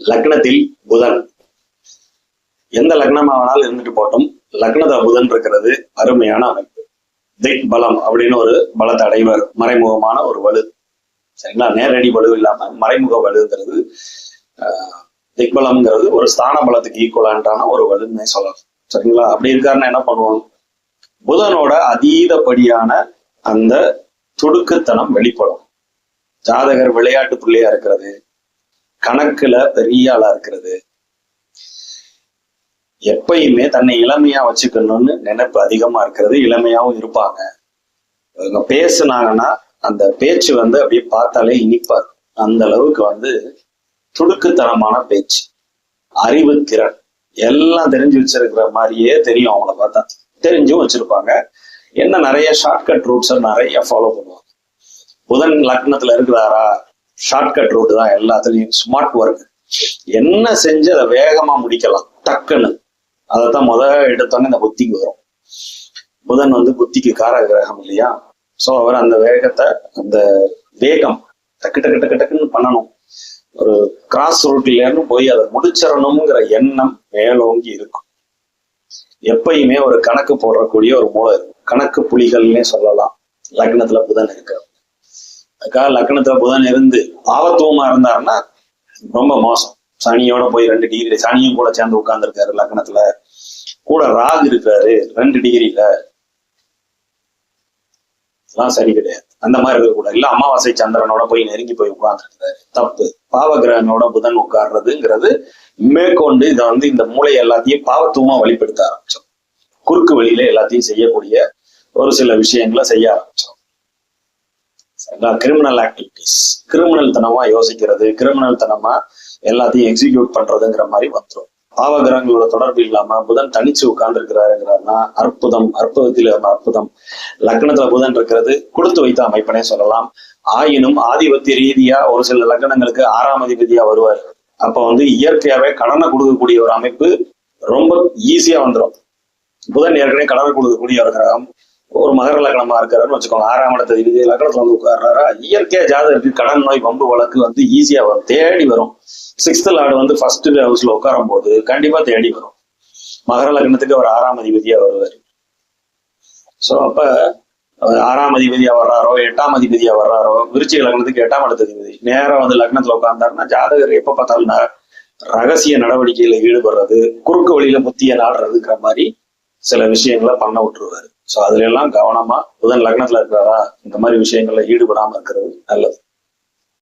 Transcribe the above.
லக்னத்தில் புதன் எந்த லக்னமாவனாலும் இருந்துட்டு போட்டும், லக்னத்துல புதன் இருக்கிறது அருமையான அமைப்பு. திக் பலம் அப்படின்னு ஒரு பலத்தை அடைவர், மறைமுகமான ஒரு வலு. சரிங்களா? நேரடி வலு இல்லாம மறைமுக வலுங்கிறது திக்பலம்ங்கிறது ஒரு ஸ்தான பலத்துக்கு ஈக்குவலான ஒரு வலுன்னு சொல்லலாம். சரிங்களா? அப்படி இருக்காருன்னா என்ன பண்ணுவோம்? புதனோட அதீதப்படியான அந்த துடுக்குத்தனம் வெளிப்படும். ஜாதகர் விளையாட்டு புள்ளியா இருக்கிறது, கணக்குல பெரிய ஆளா இருக்கிறது, எப்பயுமே தன்னை இளமையா வச்சுக்கணும்னு நினைப்பு அதிகமா இருக்கிறது, இளமையாவும் இருப்பாங்க. இவங்க பேசுனாங்கன்னா அந்த பேச்சு அப்படியே பார்த்தாலே இனிப்பார். அந்த அளவுக்கு துடுக்குத்தனமான பேச்சு, அறிவு திறன் எல்லாம் தெரிஞ்சு வச்சிருக்கிற மாதிரியே தெரியும். அவங்கள பார்த்தா தெரிஞ்சும் வச்சிருப்பாங்க. என்ன நிறைய ஷார்ட்கட் ரூட்ஸை நிறைய ஃபாலோ பண்ணுவாங்க. புதன் லக்னத்துல இருக்கிறாரா, ஷார்ட்கட் ரூட் தான் எல்லாத்துலயும். ஸ்மார்ட் ஒர்க், என்ன செஞ்சு அதை வேகமா முடிக்கலாம் டக்குன்னு, அதைத்தான் எடுத்தோன்னே இந்த புத்திக்கு வரும். புதன் புத்திக்கு கார கிரகம் இல்லையா? சோ அவர் அந்த வேகத்தை, அந்த வேகம் டக்கு டக்கு டக்கு டக்குன்னு பண்ணணும். ஒரு கிராஸ் ரூட்லன்னு போய் அதை முடிச்சிடணுங்கிற எண்ணம் மேலோங்கி இருக்கும். எப்பயுமே ஒரு கணக்கு போடக்கூடிய ஒரு மூளை இருக்கும். கணக்கு புலிகள்னே சொல்லலாம் லக்னத்துல புதன் இருக்கு. அதுக்காக லக்னத்துல புதன் இருந்து பாவத்துவமா இருந்தாருன்னா ரொம்ப மோசம். சனியோட போய் 2 டிகிரி, சனியும் கூட சேர்ந்து உட்கார்ந்து இருக்காரு லக்னத்துல. கூட ராகு இருக்காரு 2 டிகிரியில. எல்லாம் சரி கிடையாது. அந்த மாதிரி இருக்கக்கூடாது. இல்ல அமாவாசை சந்திரனோட போய் நெருங்கி போய் உட்கார்ந்துருக்காரு, தப்பு. பாவகிரகனோட புதன் உட்கார்றதுங்கிறது மேற்கொண்டு இதை இந்த மூளை எல்லாத்தையும் பாவத்துவமா வழிபடுத்த ஆரம்பிச்சோம். குறுக்கு வழியில எல்லாத்தையும் செய்யக்கூடிய ஒரு சில விஷயங்களை செய்ய ஆரம்பிச்சோம். கிரிமினல் ஆக்டிவிட்டிஸ், கிரிமினல் தனமா யோசிக்கிறது, கிரிமினல் தனமா எல்லாத்தையும் எக்ஸிக்யூட் பண்றதுங்கிற மாதிரி வந்துடும். பாவகிரகங்களோட தொடர்பு இல்லாம புதன் தனிச்சு உட்கார்ந்து இருக்கிறாருங்கிறாருன்னா அற்புதம், அற்புதத்தில் அற்புதம். லக்னத்துல புதன் இருக்கிறது கொடுத்து வைத்த அமைப்பனே சொல்லலாம். ஆயினும் ஆதிபத்திய ரீதியா ஒரு சில லக்னங்களுக்கு 6ஆம் அதிபதியா வருவார். அப்ப இயற்கையாவே கடனை கொடுக்கக்கூடிய ஒரு அமைப்பு ரொம்ப ஈஸியா வந்துடும். புதன் ஏற்கனவே கடனை கொடுக்கக்கூடிய ஒரு கிரகம். ஒரு மகர லக்னமா இருக்காருன்னு வச்சுக்கோங்க, 6ஆம் இடத்துல லக்னத்துல உட்கார்றாரா, இயற்கையா ஜாதகருக்கு கடன் நோய் வம்பு வழக்கு ஈஸியா வரும், தேடி வரும். 6th லார்டு ஃபர்ஸ்ட் ஹவுஸ்ல உட்காரும் போது கண்டிப்பா தேடி வரும். மகர லக்னத்துக்கு அவர் 6ஆம் அதிபதியா வருவார். சோ அப்ப 6ஆம் அதிபதியா வர்றாரோ, 8ஆம் அதிபதியா வர்றாரோ, விருச்சிக லக்னத்துக்கு 8ஆம் இடத்து அதிபதி நேரம் லக்னத்துல உட்கார்ந்தாருன்னா ஜாதகர் எப்ப பார்த்தாலும் ரகசிய நடவடிக்கையில ஈடுபடுறது, குறுக்கு வழியில புத்திய நாடுறதுங்கிற மாதிரி சில விஷயங்களை பண்ண விட்டுருவாரு. சோ அதுல எல்லாம் கவனமா புதன் லக்னத்துல இருக்கிறாரா இந்த மாதிரி விஷயங்கள்ல ஈடுபடாம இருக்கிறது நல்லது.